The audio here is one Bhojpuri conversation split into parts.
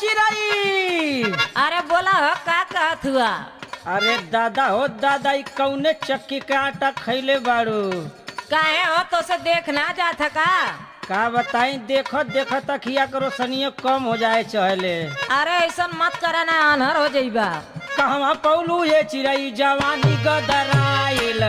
चिरई। अरे बोला हो का कहत हुआ? अरे दादा हो दादा, ई कौने चक्की का आटा खैले बाड़ू? काहे हो तो से देखना जात का बताई, देखो देखो तखिया के रोशनियो कम हो जाए चहले। अरे ऐसा मत करा ना, अनहर हो जाइबा। कहवा पौलू ये चिरई जवानी गदराइल।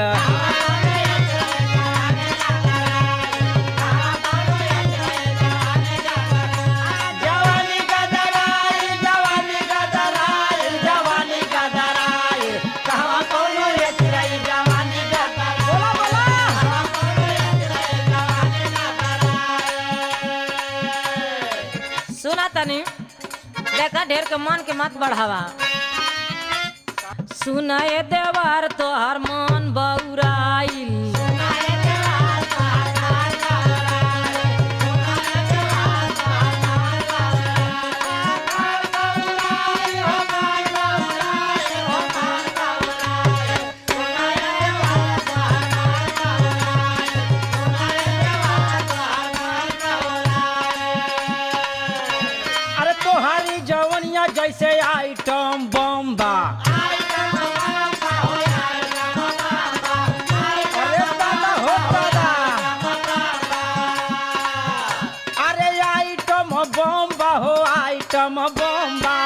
जवानी गदराइल, जवानी गदराइल, जवानी गदराइल। कहवा पौलू ये चिरई जवानी गदराइल। बोला बोला। सुना तनी, देखा ढेर के मन के मत बढ़ावा। सुनाए देवर तोहर मन बौराइल। अरे तोहारी जवनिया जैसे आइटम बम्बा। अरे दादा हो दादा, अरे आइटम बम्बा हो, आइटम बम्बा।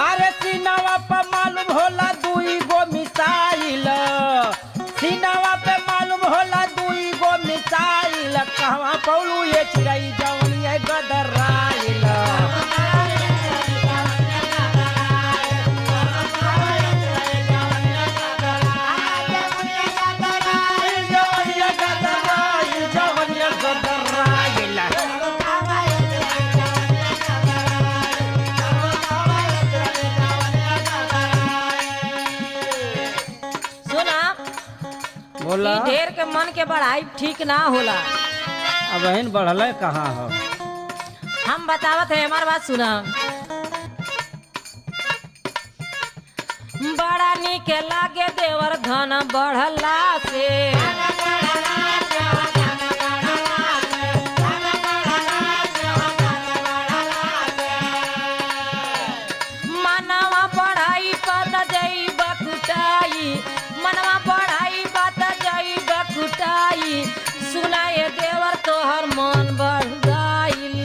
अरे सीनावा पे मालूम होला दुई गो मिसाइल। सीनावा पे मालूम होला दुई गो मिसाइल। कहवा पौलू ये चिरई जवनिया गदराइल। जवनिया गदराइल, जवनिया गदराइल। सुना, बोला। ई ढेर के मन के बढ़ाई ठीक ना होला। अब बहन बढ़ल कहाँ हो? हम बतावत है, हमार बात सुना। बड़ा नीक लागे देवर धन बढ़ला से। मनवा बढ़ाई पत जई बकुटाई। मनवा बढ़ाई पत जई बकुटाई। सुनाए देवर तोहर मन बढ़ गइल।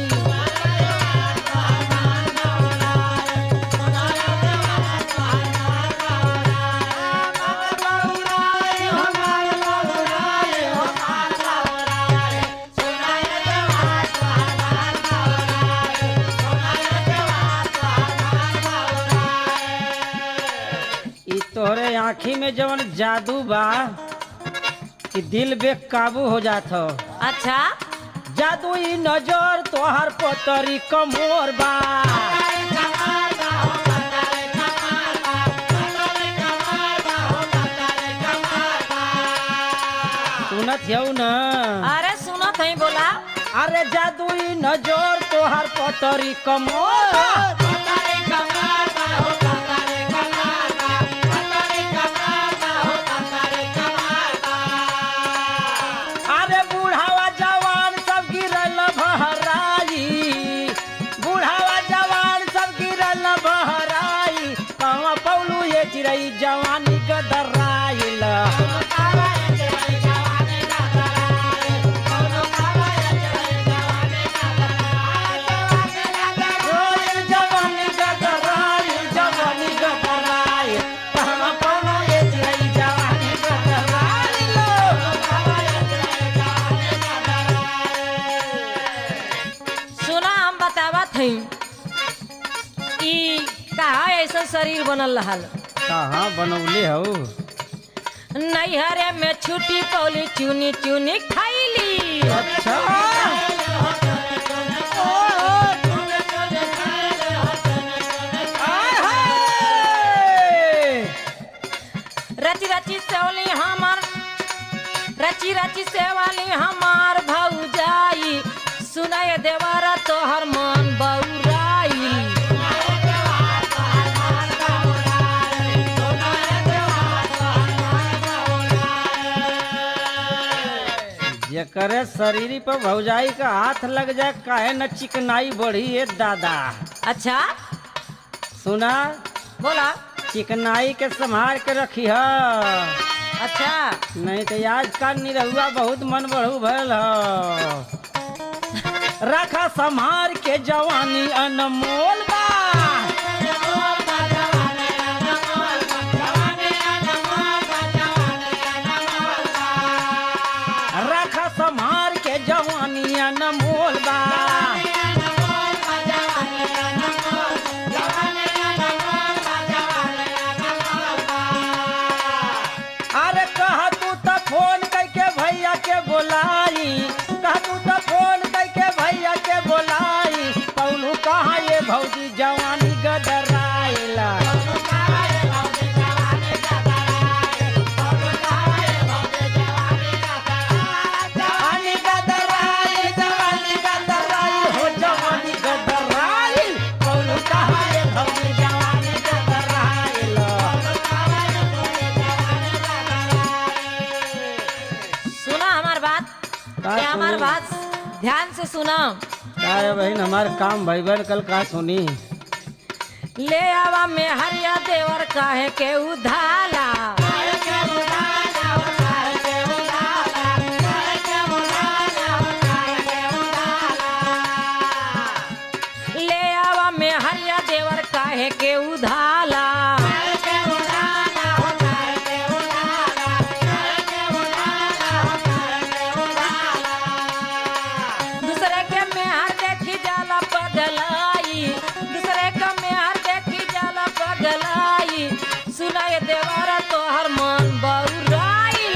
ई तोहरे आँखी में जवन जादू बा कि दिल बेकाबू हो जात हो। अच्छा, जादू ई नजर तोहर पतरी कमोर बा। सुनत हऊ न? अरे सुनत है, बोला। अरे जादू ई नजर तोहर पतरी कमोर। अरे बूढ़ावा जवान सब गिरल बहराई। बूढ़ावा जवान सब गिरल बहराई। कहवा पौलू ये चिरई जवानी गदराइल। जवानी गदराइल, जवानी गदराइल। कहवा पौलू ये चिरई जवानी गदराइल। सुना, हम बतावत है, ई कहा ऐसा शरीर बनल रहल। कहाँ बनौले हो? नैहरे में छुट्टी पौली चुनी चुनी खैली। अच्छा। आय हाय। रची रची सेवली हमार, रची रची सेवली हमार भौजाई। सुनाए देवारा तोहर मन बौराई। करे शरीर पर भौजाई का हाथ लग जाए काहे न चिकनाई बढ़ी है दादा। अच्छा सुना, बोला। चिकनाई के संभाल के रखी है, अच्छा नहीं तो आज का निरहुआ बहुत मन बढ़ू भल है। रखा संभाल के जवानी अनमोल बा। रखा संभाल के जवानी अनमोल बा। अरे कहा तू तो फोन करके भैया के बोलाई, कहा तू तो फोन करके भैया के बोलाई। पौलू कहाँ ये भौजी जवानी गदराइला। जवानी गदराइल, जवानी गदराइल हो, जवानी गदराइल। पौलू कहाँ ये भौजी जवानी गदराइल। सुना हमार बात, क्या हमार बात ध्यान से सुना। काय बहन हमार काम भैबन कल का सुनी। ले आवा में हरिया देवर काहे के उधाला। ले आवा में हरिया देवर काहे के उधाला। दूसरे के मेहर देखी जाला पगलाई, दूसरे का मेहर देखी जाला पगलाई। सुनाए देवारा तोहर मन बउराई।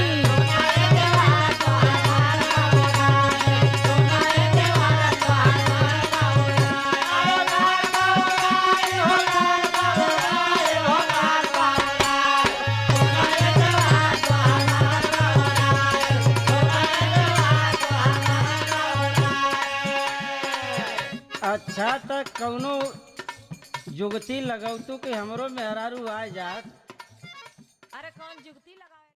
अच्छा तो कौनो जुगती लगौतू कि हमरो मेहरारू आ जात।